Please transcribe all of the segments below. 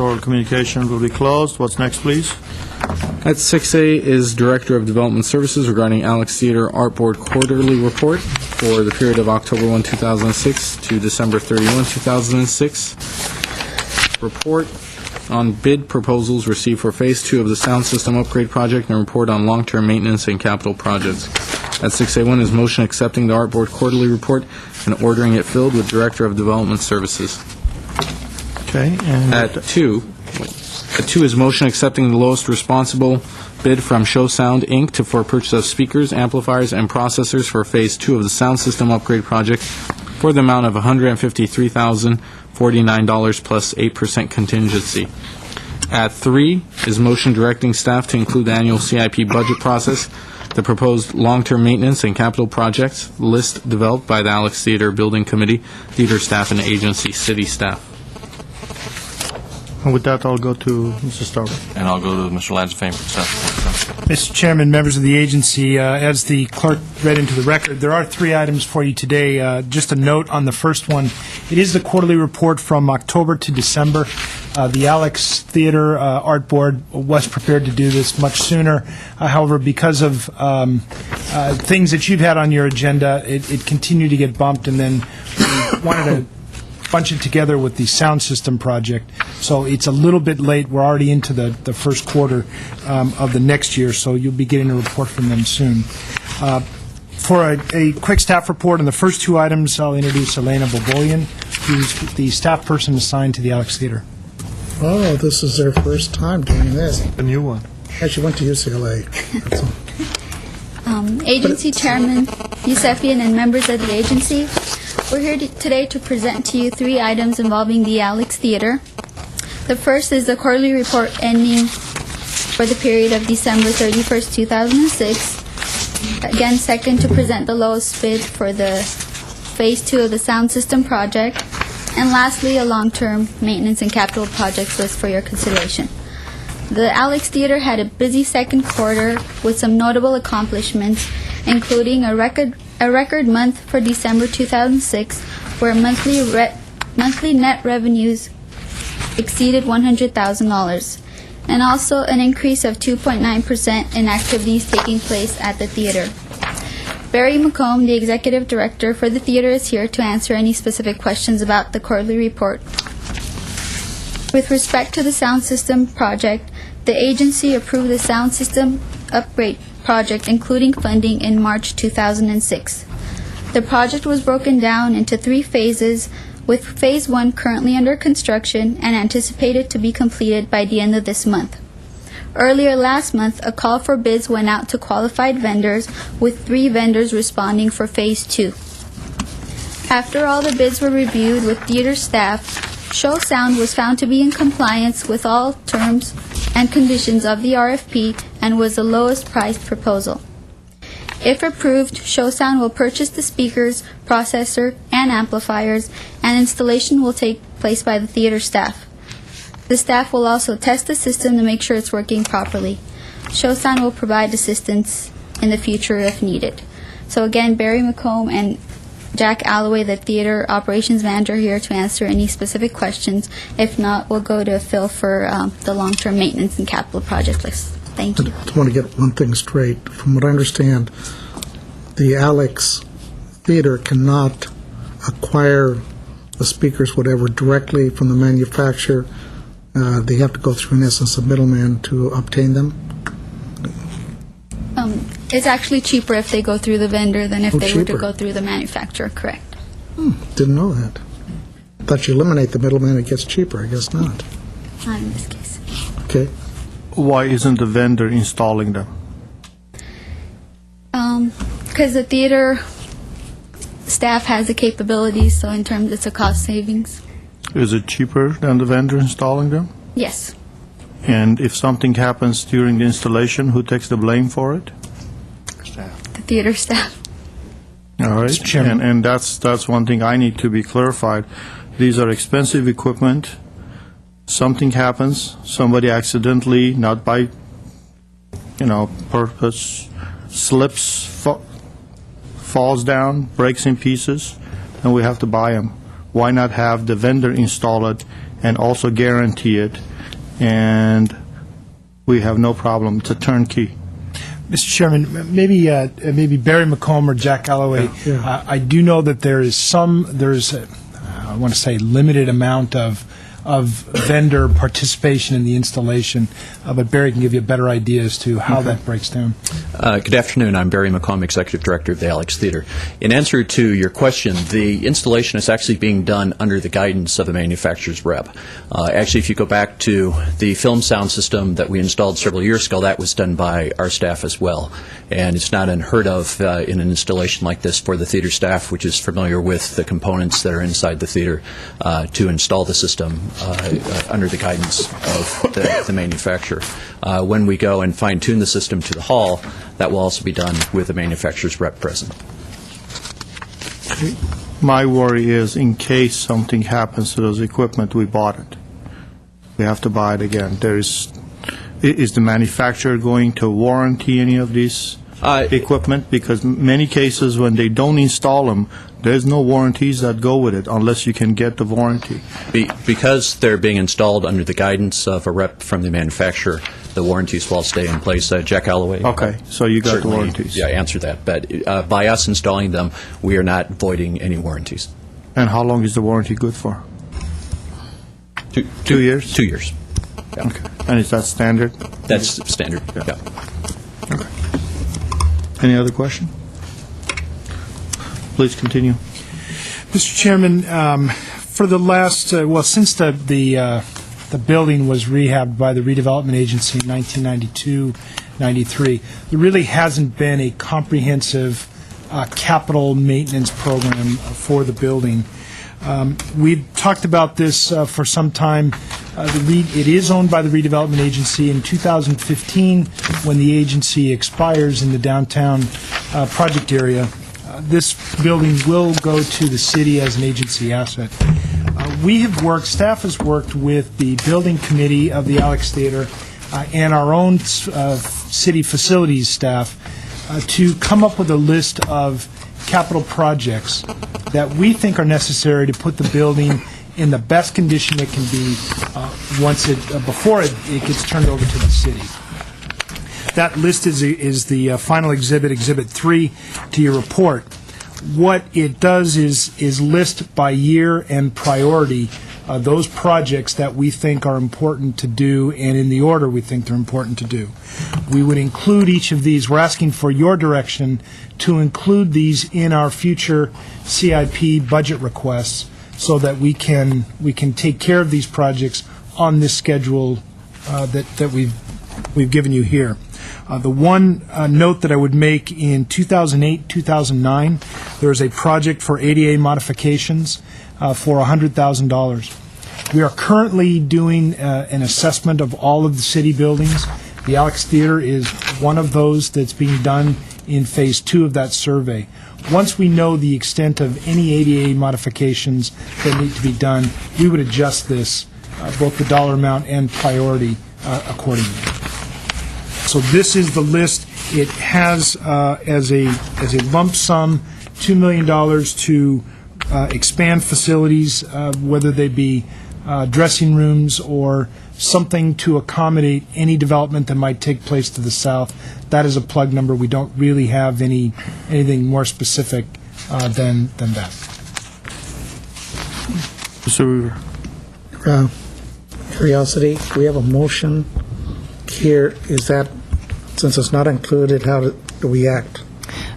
oral communication will be closed. What's next, please? At 6A is Director of Development Services regarding Alex Theater Art Board Quarterly Report for the period of October 1, 2006 to December 31, 2006. Report on bid proposals received for Phase 2 of the Sound System Upgrade Project and report on long-term maintenance and capital projects. At 6A1 is motion accepting the Art Board Quarterly Report and ordering it filled with Director of Development Services. Okay, and At 2 is motion accepting the lowest responsible bid from Show Sound, Inc. For purchase of speakers, amplifiers, and processors for Phase 2 of the Sound System Upgrade Project for the amount of $153,049 plus 8% contingency. At 3 is motion directing staff to include the annual CIP budget process, the proposed long-term maintenance and capital projects list developed by the Alex Theater Building Committee, theater staff, and agency city staff. with that, I'll go to Mr. Starbuck. And I'll go to Mr. Lansfane for staff. Mr. Chairman, members of the agency, as the clerk read into the record, there are 3 items for you today. Just a note on the first one. It is the quarterly report from October to December. The Alex Theater Art Board was prepared to do this much sooner. However, because of things that you've had on your agenda, it continued to get bumped, and then we wanted to bunch it together with the sound system project. So it's a little bit late. We're already into the first quarter of the next year, so you'll be getting a report from them soon. For a quick staff report on the first 2 items, I'll introduce Elena Bobolian, who's the staff person assigned to the Alex Theater. Oh, this is their first time doing this. A new one. Actually went to UCLA. That's all. Agency Chairman Yusefian and members of the agency, we're here today to present to you 3 items involving the Alex Theater. The first is the quarterly report ending for the period of December 31st, 2006. Again, second, to present the lowest bid for the Phase 2 of the sound system project. And lastly, a long-term maintenance and capital projects list for your consideration. The Alex Theater had a busy second quarter with some notable accomplishments, including a record month for December 2006, where monthly net revenues exceeded $100,000, and also an increase of 2.9% in activities taking place at the theater. Barry McComb, the executive director for the theater, is here to answer any specific questions about the quarterly report. With respect to the sound system project, the agency approved the sound system upgrade project, including funding, in March 2006. The project was broken down into 3 phases, with Phase 1 currently under construction and anticipated to be completed by the end of this month. Earlier last month, a call for bids went out to qualified vendors, with 3 vendors responding for Phase 2. After all the bids were reviewed with theater staff, Show Sound was found to be in compliance with all terms and conditions of the RFP and was the lowest priced proposal. If approved, Show Sound will purchase the speakers, processor, and amplifiers, and installation will take place by the theater staff. The staff will also test the system to make sure it's working properly. Show Sound will provide assistance in the future if needed. So again, Barry McComb and Jack Alloway, the theater operations manager, here to answer any specific questions. If not, we'll go to Phil for the long-term maintenance and capital project list. Thank you. I just want to get one thing straight. From what I understand, the Alex Theater cannot acquire the speakers, whatever, directly from the manufacturer. They have to go through, in essence, a middleman to obtain them. It's actually cheaper if they go through the vendor than if they were to cheaper. go through the manufacturer, correct? Didn't know that. I thought you eliminate the middleman, it gets cheaper. I guess not. Not in this case. Okay. Why isn't the vendor installing them? Because the theater staff has the capabilities, so in terms it's a cost savings. Is it cheaper than the vendor installing them? Yes. And if something happens during the installation, who takes the blame for it? The theater staff. All right, Mr. Chairman. and that's one thing I need to be clarified. These are expensive equipment. Something happens, somebody accidentally, not by, purpose, slips, falls down, breaks in pieces, and we have to buy them. Why not have the vendor install it and also guarantee it and we have no problem. It's a turnkey. Mr. Chairman, maybe Barry McComb or Jack Galloway. Yeah. I do know that there's I want to say limited amount of vendor participation in the installation, but Barry can give you a better idea as to how that breaks down. Good afternoon. I'm Barry McComb, Executive Director of the Alex Theater. In answer to your question, the installation is actually being done under the guidance of the manufacturer's rep. Actually, if you go back to the film sound system that we installed several years ago, that was done by our staff as well. And it's not unheard of in an installation like this for the theater staff, which is familiar with the components that are inside the theater, to install the system under the guidance of the manufacturer. When we go and fine-tune the system to the hall, that will also be done with the manufacturer's rep present. My worry is in case something happens to those equipment, we bought it. We have to buy it again. Is the manufacturer going to warranty any of these equipment? Because many cases when they don't install them, there's no warranties that go with it unless you can get the warranty. Because they're being installed under the guidance of a rep from the manufacturer, the warranties will stay in place. Jack Alloway. Okay, so you got the Certainly, warranties. Yeah, answer that. But by us installing them, we are not voiding any warranties. And how long is the warranty good for? 2 years? 2 years. Yeah. Okay. And is that standard? That's standard. Yeah. Okay. Any other question? Please continue. Mr. Chairman, for the last, since the building was rehabbed by the redevelopment agency in 1992-93, there really hasn't been a comprehensive capital maintenance program for the building. We've talked about this for some time. It is owned by the redevelopment agency. In 2015, when the agency expires in the downtown project area, this building will go to the city as an agency asset. Staff has worked with the building committee of the Alex Theater and our own city facilities staff to come up with a list of capital projects that we think are necessary to put the building in the best condition it can be before it gets turned over to the city. That list is the final exhibit, Exhibit 3, to your report. What it does is list by year and priority those projects that we think are important to do and in the order we think they're important to do. We would include each of these. We're asking for your direction to include these in our future CIP budget requests so that we can take care of these projects on this schedule that we've given you here. The one note that I would make, in 2008-2009, there was a project for ADA modifications for $100,000. We are currently doing an assessment of all of the city buildings. The Alex Theater is one of those that's being done in Phase 2 of that survey. Once we know the extent of any ADA modifications that need to be done, we would adjust this, both the dollar amount and priority, accordingly. So this is the list. It has as a lump sum $2 million to expand facilities, whether they be dressing rooms or something to accommodate any development that might take place to the south. That is a plug number. We don't really have anything more specific than that. Mr. Weaver. Curiosity, we have a motion here. Is that, since it's not included, how do we act?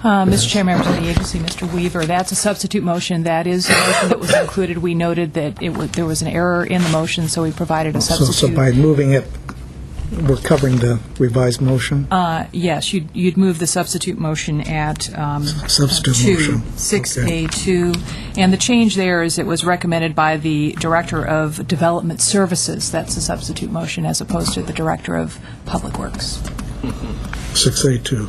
Mr. Chair, members of the agency, Mr. Weaver, that's a substitute motion. That is a motion that was included. We noted that there was an error in the motion, so we provided a substitute. So by moving it, we're covering the revised motion? Yes, you'd move the substitute motion at Substitute motion. 6A2. And the change there is it was recommended by the Director of Development Services. That's a substitute motion as opposed to the Director of Public Works. 6A2.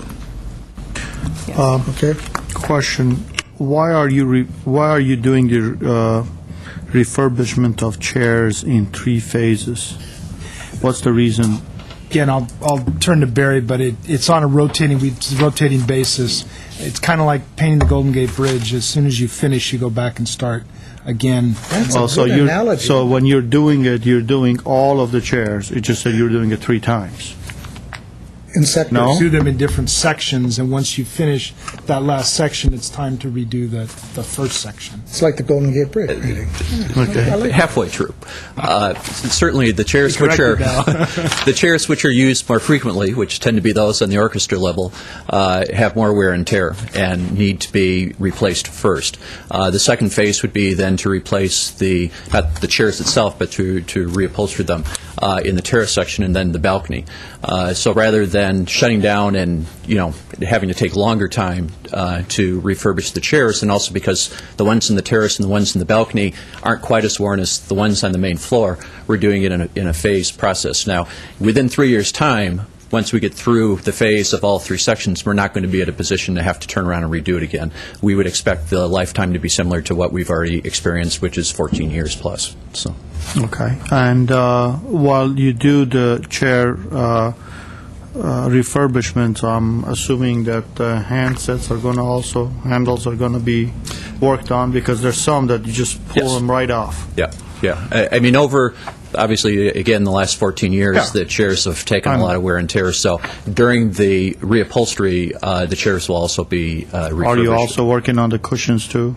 Yes. Okay. Question: why are you doing the refurbishment of chairs in 3 phases? What's the reason? Again, I'll turn to Barry, but it's on a rotating basis. It's kind of like painting the Golden Gate Bridge. As soon as you finish, you go back and start again. That's a Also, good analogy. so when you're doing it, you're doing all of the chairs. It just said you're doing it 3 times. In sectors. No? Do them in different sections, and once you finish that last section, it's time to redo the first section. It's like the Golden Gate Bridge reading. Okay. Halfway true. Certainly, the chairs which are Corrected the chairs which are used more frequently, which tend to be those on the orchestra level, have more wear and tear and need to be replaced first. The second phase would be then to replace not the chairs itself, but to reupholster them in the terrace section and then the balcony. So rather than shutting down and having to take longer time to refurbish the chairs, and also because the ones in the terrace and the ones in the balcony aren't quite as worn as the ones on the main floor, we're doing it in a phased process. Now, within 3 years' time, once we get through the phase of all 3 sections, we're not going to be at a position to have to turn around and redo it again. We would expect the lifetime to be similar to what we've already experienced, which is 14 years plus. So. Okay. And while you do the chair refurbishments, I'm assuming that handles are going to be worked on, because there's some that you just pull Yes. them right off. Yeah. I mean, obviously, again, the last 14 years, Yeah. the chairs have taken a lot of wear and tear. So during the reupholstery, the chairs will also be refurbished. Are you also working on the cushions, too?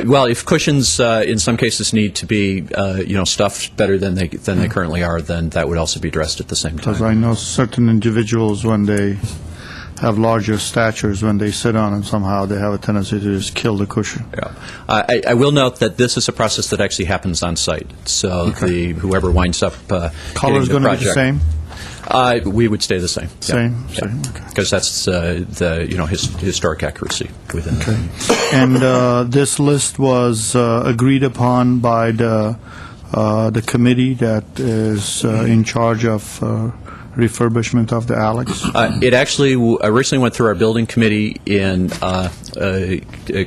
Well, if cushions in some cases need to be, stuffed better than they currently are, then that would also be addressed at the same Because time. I know certain individuals, when they have larger statures, when they sit on them, somehow they have a tendency to just kill the cushion. Yeah. I will note that this is a process that actually happens on site. So whoever winds up Color's going to be the same? We would stay the same. Same, okay. Because that's the historic accuracy within. Okay. And this list was agreed upon by the committee that is in charge of refurbishment of the Alex? It actually originally went through our building committee in a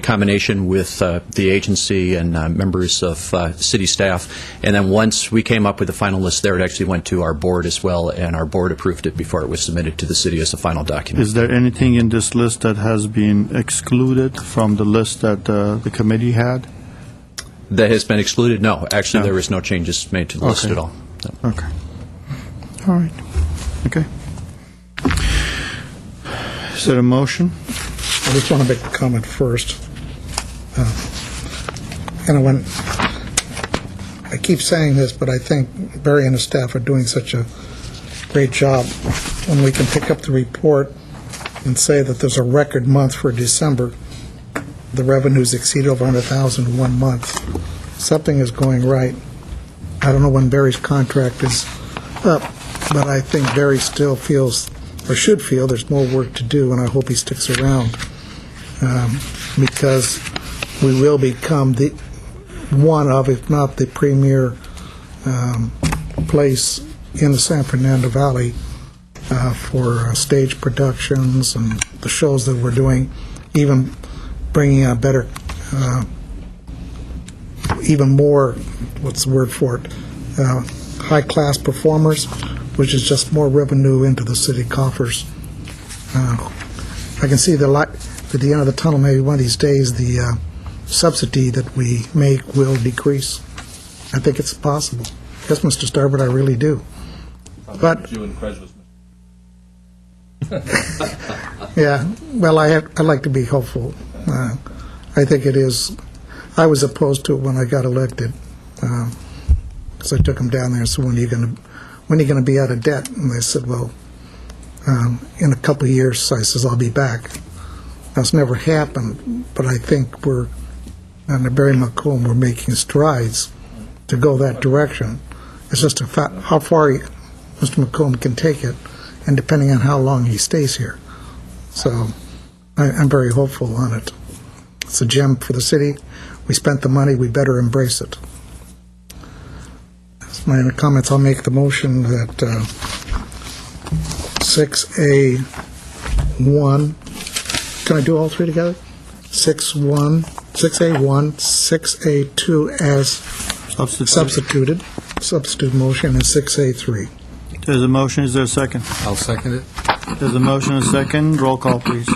combination with the agency and members of city staff, and then once we came up with the final list there, it actually went to our board as well, and our board approved it before it was submitted to the city as a final document. Is there anything in this list that has been excluded from the list that the committee had? That has been excluded? No. Actually, No. there was no changes made to the list Okay. at all. No. Okay. All right. Okay. Is there a motion? I just want to make a comment first. I keep saying this, but I think Barry and his staff are doing such a great job. When we can pick up the report and say that there's a record month for December, the revenues exceed over 100,000 in 1 month. Something is going right. I don't know when Barry's contract is up, but I think Barry still feels, or should feel, there's more work to do, and I hope he sticks around, because we will become the one of, if not the premier place in the San Fernando Valley for stage productions and the shows that we're doing, even bringing a better, even more, what's the word for it, high-class performers, which is just more revenue into the city coffers. I can see the light at the end of the tunnel. Maybe one of these days the subsidy that we make will decrease. I think it's possible. Yes, Mr. Starbird, I really do. But yeah, well, I like to be hopeful. I think it is. I was opposed to it when I got elected, because I took them down there and said, when are you going to be out of debt? And they said, well, in a couple of years. So I says, I'll be back. That's never happened, but I think we're, under Barry McComb, we're making strides to go that direction. It's just how far Mr. McComb can take it, and depending on how long he stays here. So I'm very hopeful on it. It's a gem for the city. We spent the money, we better embrace it. That's my comments. I'll make the motion that 6A1, can I do all three together? 6A1, 6A2 as substitute motion, and 6A3. There's a motion, is there a second? I'll second it. There's a motion, and a second, roll call, please.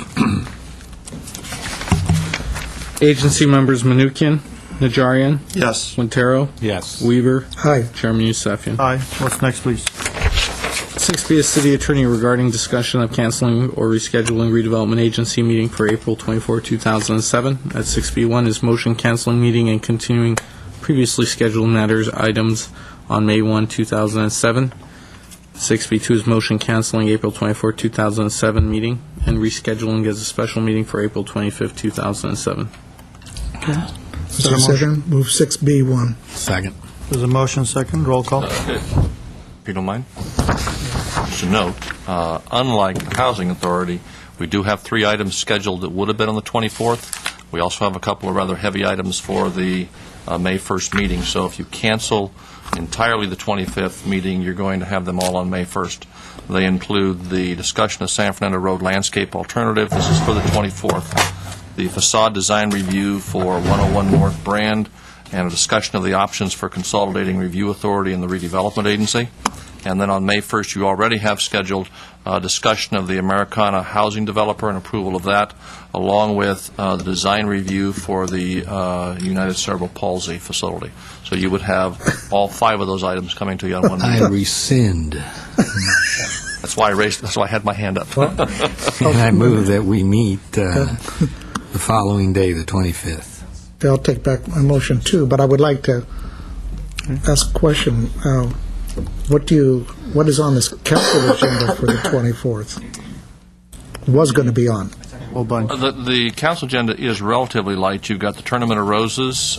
Agency members Manukian, Najarian? Yes. Quintero? Yes. Weaver? Aye. Chairman Yusefian. Aye. What's next, please? 6B is City Attorney regarding discussion of canceling or rescheduling redevelopment agency meeting for April 24, 2007. At 6B1 is motion canceling meeting and continuing previously scheduled matters items on May 1, 2007. 6B2 is motion canceling April 24, 2007 meeting and rescheduling as a special meeting for April 25, 2007. Is there a second? Move 6B1. Second. There's a motion second. Roll call. If you don't mind. Just a note, unlike the Housing Authority, we do have 3 items scheduled that would have been on the 24th. We also have a couple of rather heavy items for the May 1st meeting. So if you cancel entirely the 25th meeting, you're going to have them all on May 1st. They include the discussion of San Fernando Road landscape alternative. This is for the 24th. The facade design review for 101 North Brand, and a discussion of the options for consolidating review authority and the redevelopment agency. And then on May 1st, you already have scheduled a discussion of the Americana housing developer and approval of that, along with the design review for the United Cerebral Palsy facility. So you would have all 5 of those items coming to you on one I meeting. rescind, That's why I had my hand up. and I move that we meet the following day, the 25th. Okay, I'll take back my motion too, but I would like to ask a question. What is on this council agenda for the 24th? Was going to be on. Whole bunch. The council agenda is relatively light. You've got the Tournament of Roses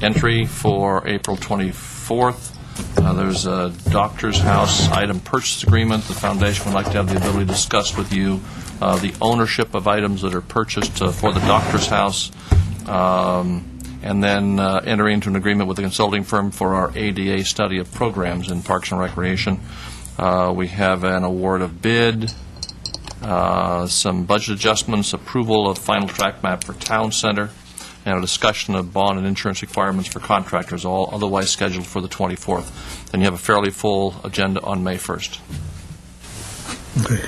entry for April 24th. There's a doctor's house item purchase agreement. The foundation would like to have the ability to discuss with you the ownership of items that are purchased for the doctor's house, and then entering into an agreement with the consulting firm for our ADA study of programs in Parks and Recreation. We have an award of bid, some budget adjustments, approval of final track map for Town Center, and a discussion of bond and insurance requirements for contractors, all otherwise scheduled for the 24th. Then you have a fairly full agenda on May 1st. Okay.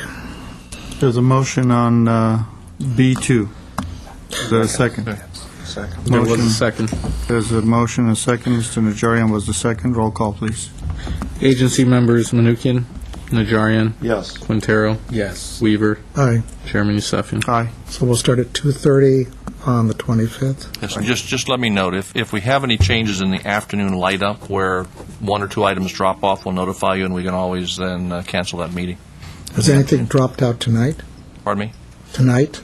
There's a motion on B2. Is there a second? There was a second. There's a motion and a second. Mr. Najarian was the second. Roll call, please. Agency members Menuchyan, Najarian, Yes. Quintero, Yes. Weaver, Aye. Chairman Yusefian. Aye. So we'll start at 2:30 on the 25th. Yes, and just let me note, if we have any changes in the afternoon light-up where 1 or 2 items drop off, we'll notify you, and we can always then cancel that meeting. Has anything dropped out tonight? Pardon me? Tonight?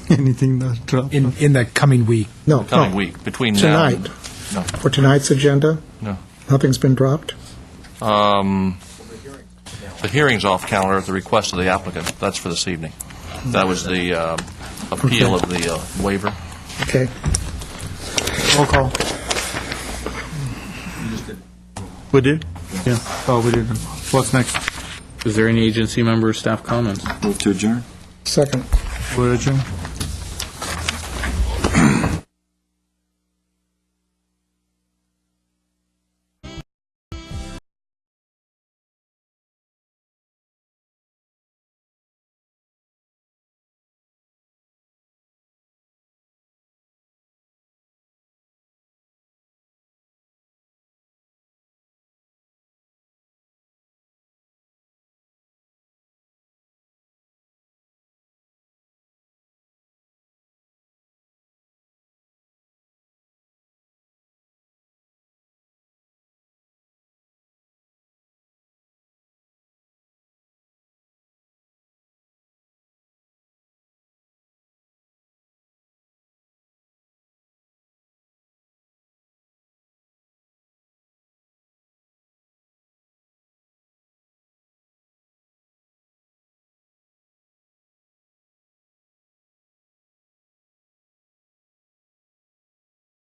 Anything that dropped? In the coming week. No. Coming no. week, between now and... Tonight. No. For tonight's agenda? No. Nothing's been dropped? The hearing's off calendar at the request of the applicant. That's for this evening. That was the appeal of the waiver. Okay. Roll call. We did? Yeah. Oh, we didn't. What's next? Is there any agency member or staff comments? Move to adjourn. Second. We're adjourned.